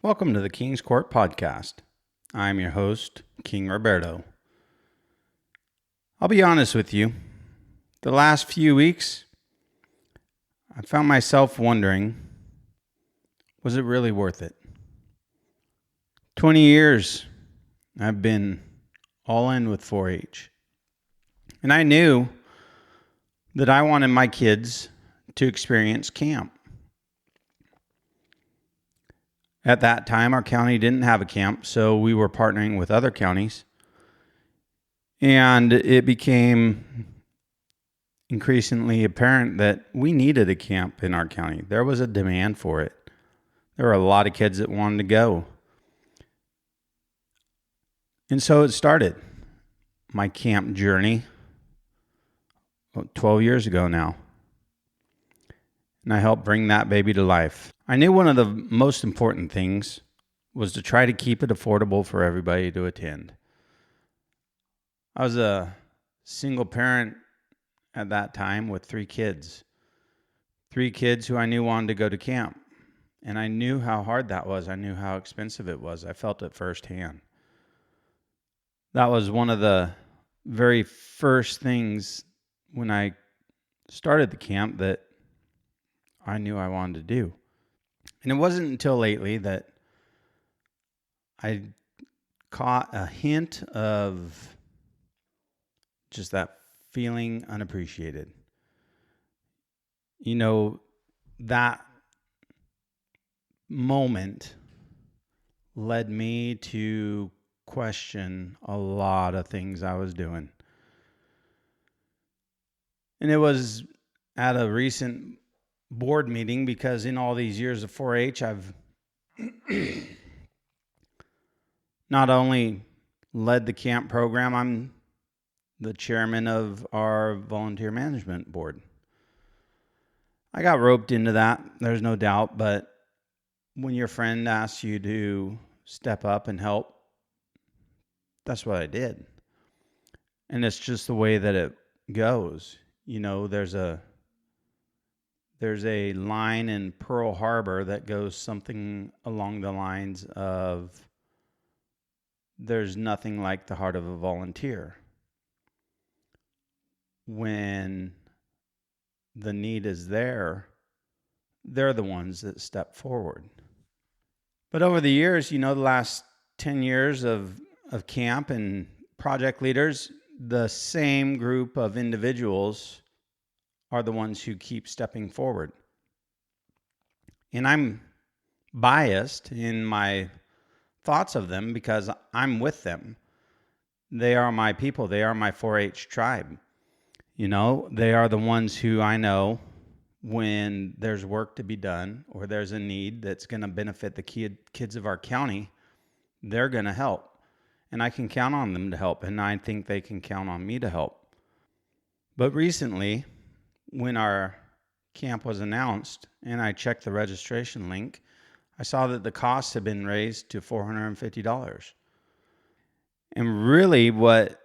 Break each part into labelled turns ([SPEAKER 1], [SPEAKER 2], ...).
[SPEAKER 1] Welcome to the King's Court Podcast. I'm your host, King Roberto. I'll be honest with you. The last few weeks, I found myself wondering, was it really worth it? 20 years I've been all in with 4-H. And I knew that I wanted my kids to experience camp. At that time, our county didn't have a camp, so we were partnering with other counties. And it became increasingly apparent that we needed a camp in our county. There was a demand for it. There were a lot of kids that wanted to go. And so it started my camp journey 12 years ago now. And I helped bring that baby to life. I knew one of the most important things was to try to keep it affordable for everybody to attend. I was a single parent at that time with 3 kids. 3 kids who I knew wanted to go to camp. And I knew how hard that was. I knew how expensive it was. I felt it firsthand. That was one of the very first things when I started the camp that I knew I wanted to do. And it wasn't until lately that I caught a hint of just that feeling unappreciated. You know, that moment led me to question a lot of things I was doing. And it was at a recent board meeting because in all these years of 4-H, I've not only led the camp program, I'm the chairman of our volunteer management board. I got roped into that, there's no doubt, but when your friend asks you to step up and help, that's what I did. And it's just the way that it goes. You know, there's a line in Pearl Harbor that goes something along the lines of, there's nothing like the heart of a volunteer. When the need is there, they're the ones that step forward. But over the years, you know, the last 10 years of camp and project leaders, the same group of individuals are the ones who keep stepping forward. And I'm biased in my thoughts of them because I'm with them. They are my people. They are my 4-H tribe. You know, they are the ones who I know when there's work to be done or there's a need that's going to benefit the kids of our county, they're going to help. And I can count on them to help. And I think they can count on me to help. But recently, when our camp was announced and I checked the registration link, I saw that the cost had been raised to $450. And really what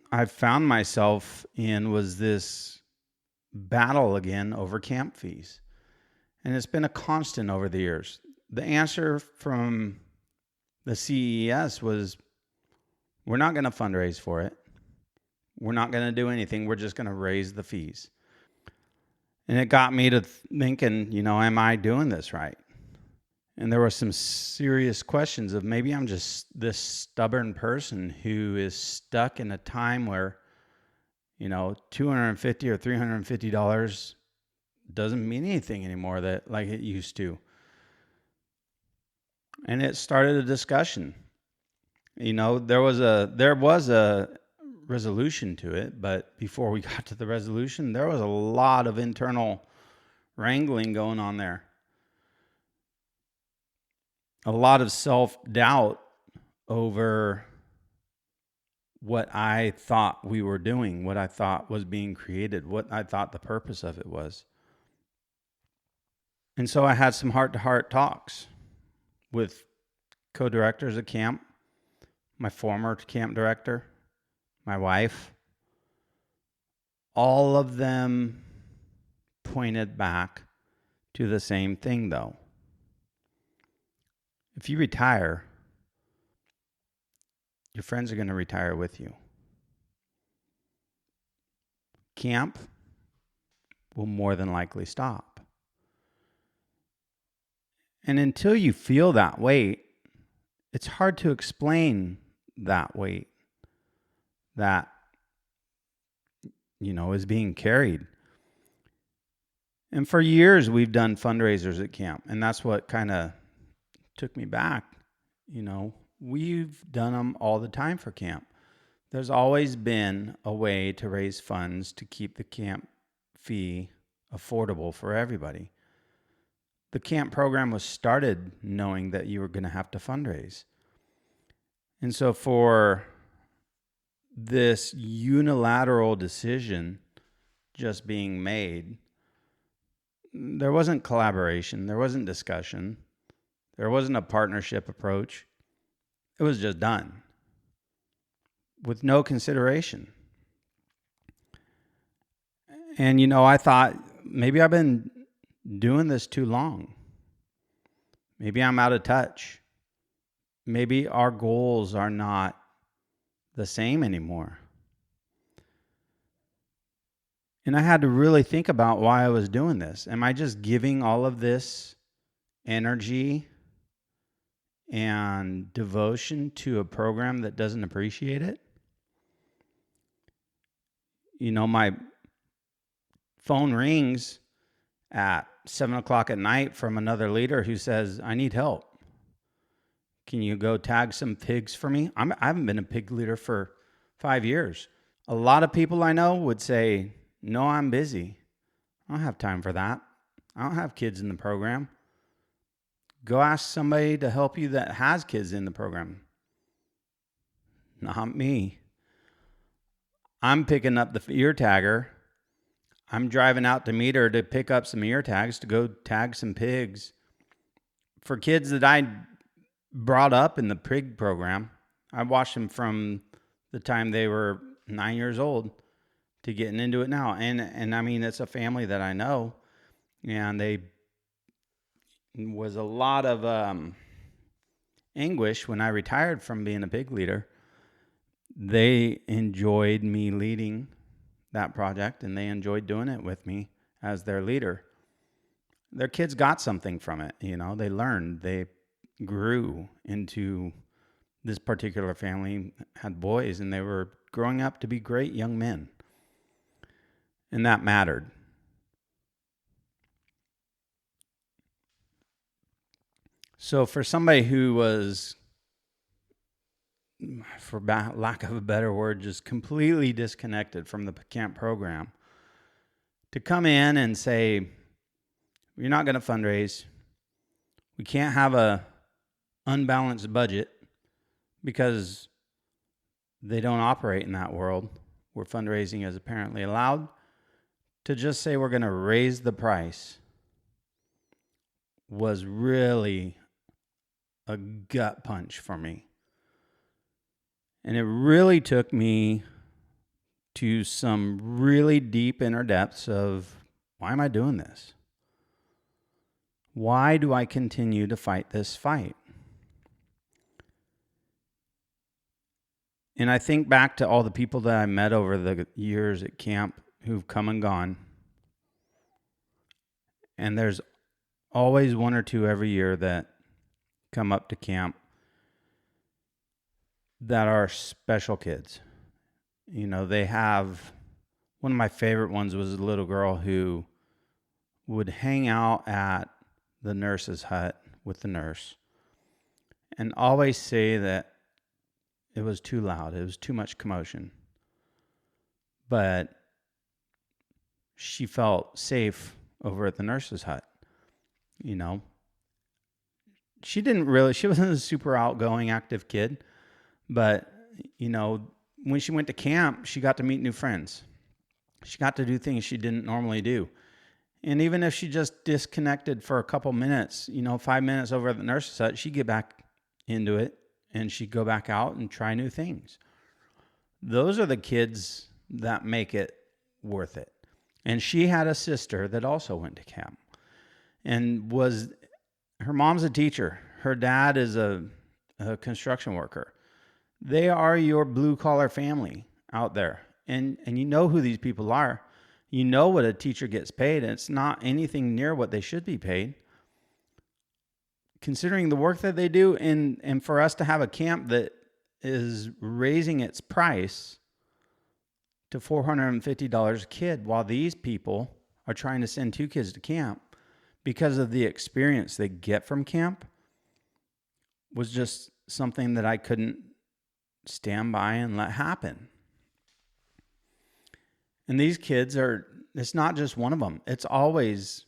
[SPEAKER 1] I found myself in was this battle again over camp fees. And it's been a constant over the years. The answer from the CES was, we're not going to fundraise for it. We're not going to do anything. We're just going to raise the fees. And it got me to thinking, you know, am I doing this right? And there were some serious questions of maybe I'm just this stubborn person who is stuck in a time where, you know, $250 or $350 doesn't mean anything anymore that like it used to. And it started a discussion. You know, there was a resolution to it, but before we got to the resolution, there was a lot of internal wrangling going on there. A lot of self-doubt over what I thought we were doing, what I thought was being created, what I thought the purpose of it was. And so I had some heart-to-heart talks with co-directors at camp, my former camp director, my wife. All of them pointed back to the same thing, though. If you retire, your friends are going to retire with you. Camp will more than likely stop. And until you feel that weight, it's hard to explain that weight that, is being carried. And for years, we've done fundraisers at camp. And that's what kind of took me back. We've done them all the time for camp. There's always been a way to raise funds to keep the camp fee affordable for everybody. The camp program was started knowing that you were going to have to fundraise. And so for this unilateral decision just being made, there wasn't collaboration, there wasn't discussion, there wasn't a partnership approach. It was just done with no consideration. And, I thought maybe I've been doing this too long. Maybe I'm out of touch. Maybe our goals are not the same anymore. And I had to really think about why I was doing this. Am I just giving all of this energy and devotion to a program that doesn't appreciate it? My phone rings at 7:00 at night from another leader who says, I need help. Can you go tag some pigs for me? I haven't been a pig leader for 5 years. A lot of people I know would say, no, I'm busy. I don't have time for that. I don't have kids in the program. Go ask somebody to help you that has kids in the program. Not me. I'm picking up the ear tagger. I'm driving out to meet her to pick up some ear tags to go tag some pigs for kids that I brought up in the pig program. I watched them from the time they were 9 years old to getting into it now. And I mean, it's a family that I know, and they was a lot of anguish when I retired from being a pig leader. They enjoyed me leading that project, and they enjoyed doing it with me as their leader. Their kids got something from it. They learned, they grew into this particular family, had boys, and they were growing up to be great young men. And that mattered. So for somebody who was, for lack of a better word, just completely disconnected from the camp program, to come in and say, you're not going to fundraise. We can't have a unbalanced budget because they don't operate in that world where fundraising is apparently allowed. To just say we're going to raise the price was really a gut punch for me. And it really took me to some really deep inner depths of, why am I doing this? Why do I continue to fight this fight? And I think back to all the people that I met over the years at camp who've come and gone. And there's always one or two every year that come up to camp that are special kids. They have, one of my favorite ones was a little girl who would hang out at the nurse's hut with the nurse and always say that it was too loud. It was too much commotion. But she felt safe over at the nurse's hut. She wasn't a super outgoing, active kid. But, when she went to camp, she got to meet new friends. She got to do things she didn't normally do. And even if she just disconnected for a couple minutes, 5 minutes over at the nurse's hut, she'd get back into it and she'd go back out and try new things. Those are the kids that make it worth it. And she had a sister that also went to camp and her mom's a teacher. Her dad is a construction worker. They are your blue collar family out there. And you know who these people are. You know what a teacher gets paid, and it's not anything near what they should be paid. Considering the work that they do, and for us to have a camp that is raising its price to $450 a kid, while these people are trying to send 2 kids to camp because of the experience they get from camp, was just something that I couldn't stand by and let happen. And these kids it's not just one of them. It's always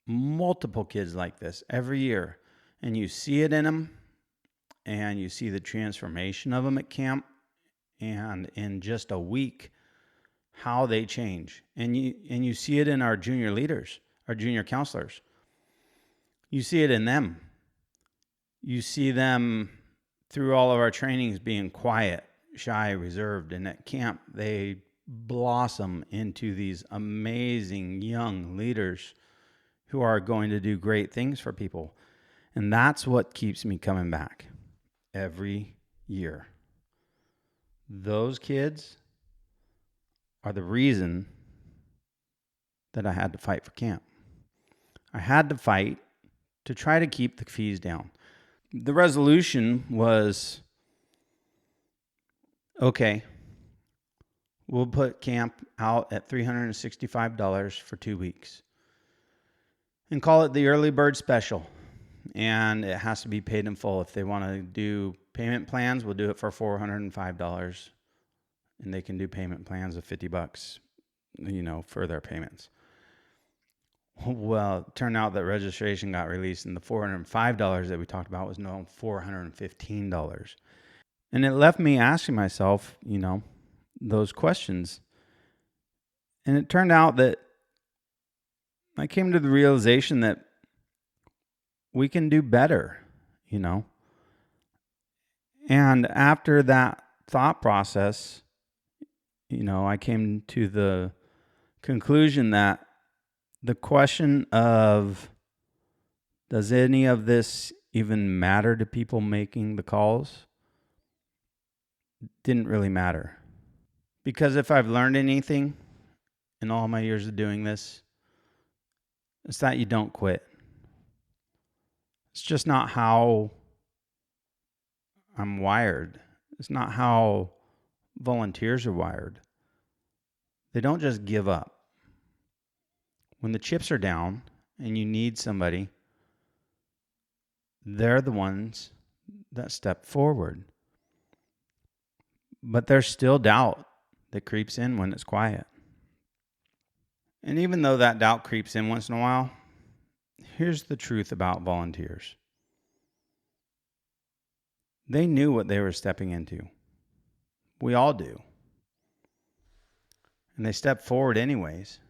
[SPEAKER 1] multiple kids like this every year. And you see it in them, and you see the transformation of them at camp, and in just a week, how they change. And you see it in our junior leaders, our junior counselors. You see it in them. You see them through all of our trainings being quiet, shy, reserved. And at camp, they blossom into these amazing young leaders who are going to do great things for people. And that's what keeps me coming back every year. Those kids are the reason that I had to fight for camp. I had to fight to try to keep the fees down. The resolution was, okay, we'll put camp out at $365 for 2 weeks and call it the early bird special. And it has to be paid in full. If they want to do payment plans, we'll do it for $405. And they can do payment plans of $50, for their payments. Well, it turned out that registration got released, and the $405 that we talked about was now $415. And it left me asking myself, those questions. And it turned out that I came to the realization that we can do better, And after that thought process, I came to the conclusion that the question of, does any of this even matter to people making the calls, didn't really matter. Because if I've learned anything in all my years of doing this, it's that you don't quit. It's just not how I'm wired. It's not how volunteers are wired. They don't just give up. When the chips are down and you need somebody, they're the ones that step forward. But there's still doubt that creeps in when it's quiet. And even though that doubt creeps in once in a while, here's the truth about volunteers. They knew what they were stepping into. We all do. And they step forward anyways.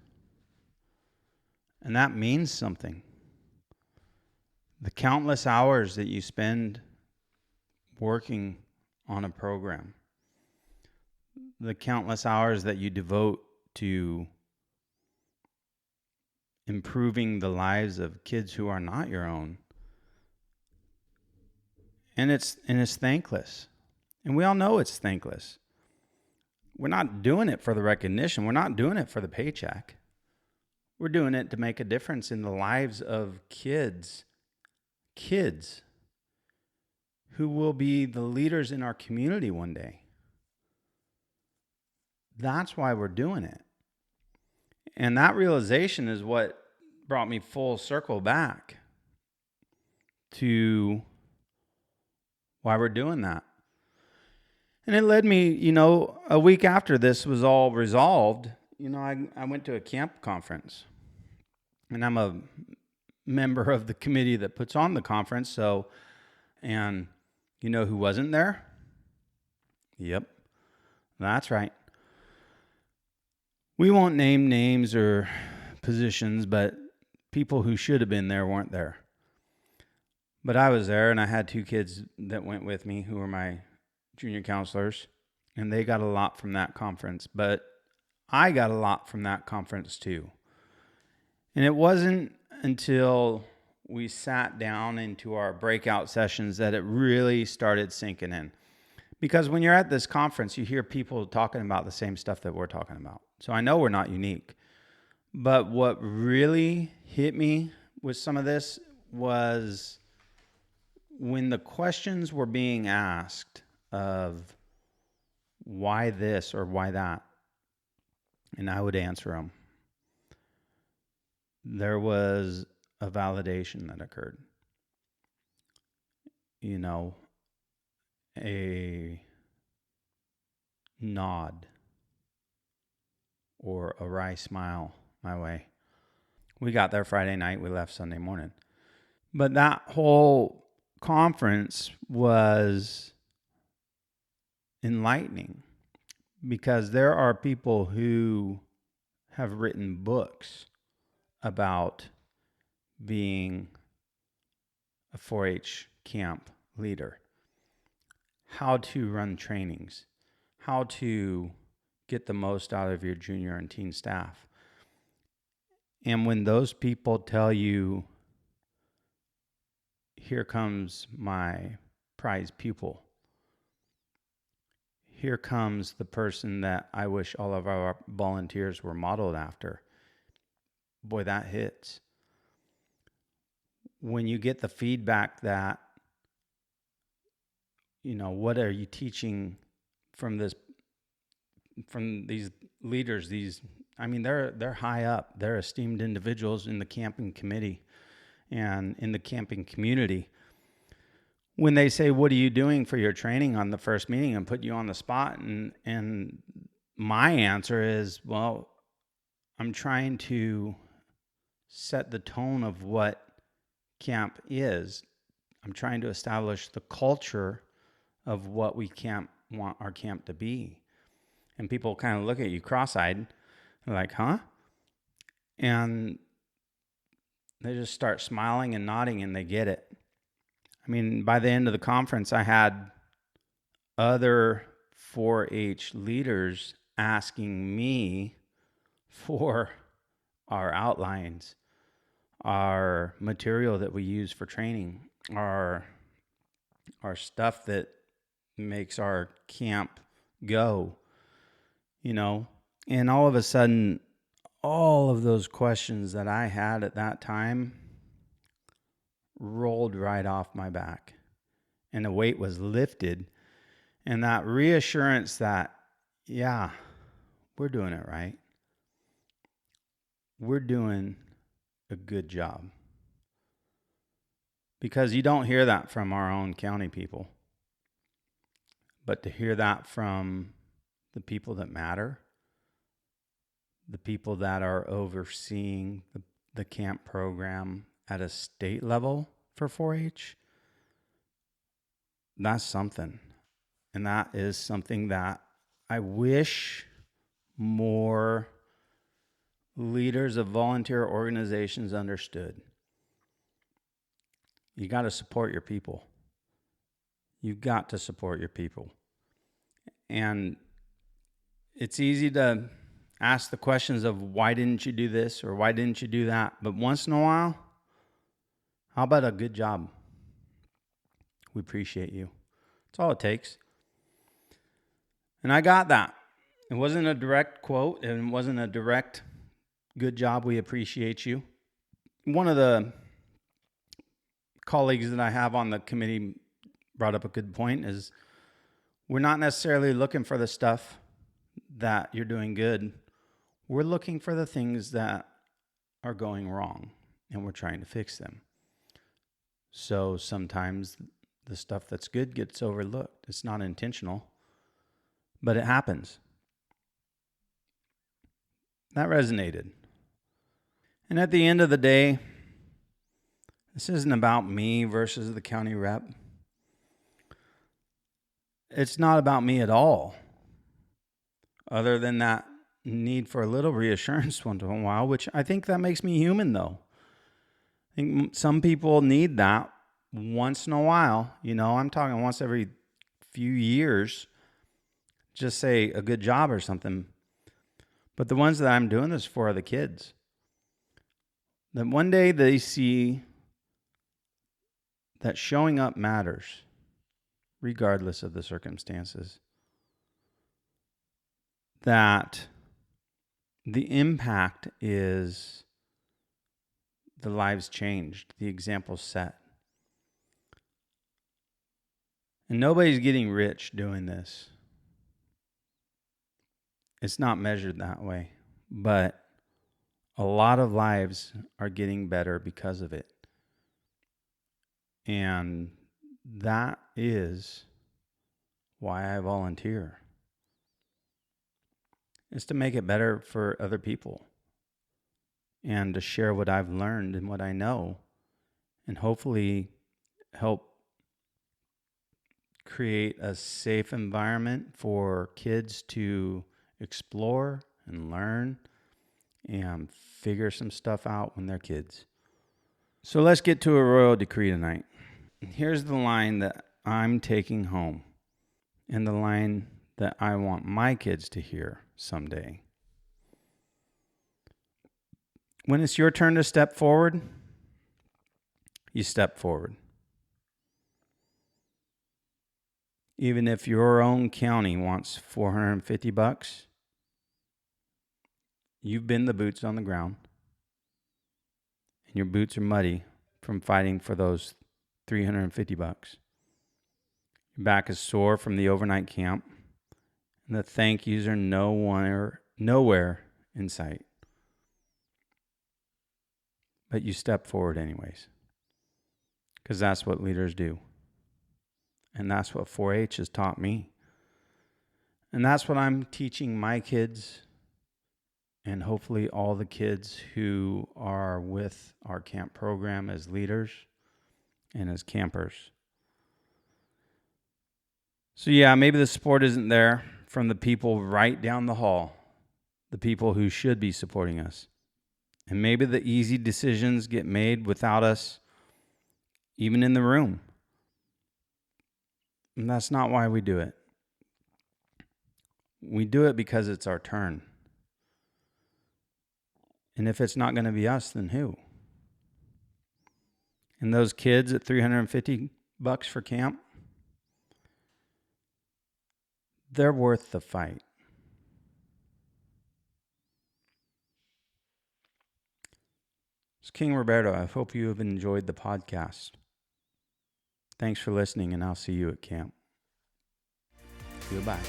[SPEAKER 1] And that means something. The countless hours that you spend working on a program, the countless hours that you devote to improving the lives of kids who are not your own. And it's thankless. And we all know it's thankless. We're not doing it for the recognition. We're not doing it for the paycheck. We're doing it to make a difference in the lives of kids who will be the leaders in our community one day. That's why we're doing it. And that realization is what brought me full circle back to why we're doing that. And it led me, a week after this was all resolved, I went to a camp conference. And I'm a member of the committee that puts on the conference. And you know who wasn't there? Yep, that's right. We won't name names or positions, but people who should have been there weren't there. But I was there, and I had 2 kids that went with me who were my junior counselors, and they got a lot from that conference. But I got a lot from that conference too. And it wasn't until we sat down into our breakout sessions that it really started sinking in. Because when you're at this conference, you hear people talking about the same stuff that we're talking about. So I know we're not unique. But what really hit me with some of this was when the questions were being asked of why this or why that, and I would answer them, there was a validation that occurred. You know, a nod or a wry smile my way. We got there Friday night. We left Sunday morning. But that whole conference was enlightening because there are people who have written books about being a 4-H camp leader, how to run trainings, how to get the most out of your junior and teen staff. And when those people tell you, here comes my prize pupil, here comes the person that I wish all of our volunteers were modeled after, boy, that hits. When you get the feedback that, you know, what are you teaching from these leaders, they're high up, they're esteemed individuals in the camping committee and in the camping community. When they say, what are you doing for your training on the first meeting, and put you on the spot, and my answer is, well, I'm trying to set the tone of what camp is. I'm trying to establish the culture of what we want our camp to be. And people kind of look at you cross-eyed, like, huh? And they just start smiling and nodding, and they get it. I mean, by the end of the conference, I had other 4-H leaders asking me for our outlines, our material that we use for training, our stuff that makes our camp go, you know. And all of a sudden, all of those questions that I had at that time rolled right off my back, and the weight was lifted, and that reassurance that, yeah, we're doing it right. We're doing a good job. Because you don't hear that from our own county people. But to hear that from the people that matter, the people that are overseeing the camp program at a state level for 4-H, that's something. And that is something that I wish more leaders of volunteer organizations understood. You got to support your people. You've got to support your people. And it's easy to ask the questions of why didn't you do this or why didn't you do that? But once in a while, how about a good job? We appreciate you. That's all it takes. And I got that. It wasn't a direct quote, and it wasn't a direct good job, we appreciate you. One of the colleagues that I have on the committee brought up a good point, is we're not necessarily looking for the stuff that you're doing good. We're looking for the things that are going wrong, and we're trying to fix them. So sometimes the stuff that's good gets overlooked. It's not intentional, but it happens. That resonated. And at the end of the day, this isn't about me versus the county rep. It's not about me at all, other than that need for a little reassurance once in a while, which I think that makes me human, though. I think some people need that once in a while. You know, I'm talking once every few years, just say a good job or something. But the ones that I'm doing this for are the kids. That one day they see that showing up matters, regardless of the circumstances. That the impact is the lives changed, the example set. And nobody's getting rich doing this. It's not measured that way. But a lot of lives are getting better because of it. And that is why I volunteer. It's to make it better for other people and to share what I've learned and what I know, and hopefully help create a safe environment for kids to explore and learn and figure some stuff out when they're kids. So let's get to a royal decree tonight. Here's the line that I'm taking home, and the line that I want my kids to hear someday. When it's your turn to step forward, you step forward. Even if your own county wants $450, you've been the boots on the ground, and your boots are muddy from fighting for those $350. Your back is sore from the overnight camp, and the thank yous are nowhere in sight. But you step forward anyways, because that's what leaders do. And that's what 4-H has taught me. And that's what I'm teaching my kids, and hopefully all the kids who are with our camp program as leaders and as campers. So yeah, maybe the support isn't there from the people right down the hall, the people who should be supporting us. And maybe the easy decisions get made without us even in the room. And that's not why we do it. We do it because it's our turn. And if it's not going to be us, then who? And those kids at $350 for camp, they're worth the fight. It's King Roberto. I hope you have enjoyed the podcast. Thanks for listening, and I'll see you at camp. Goodbye.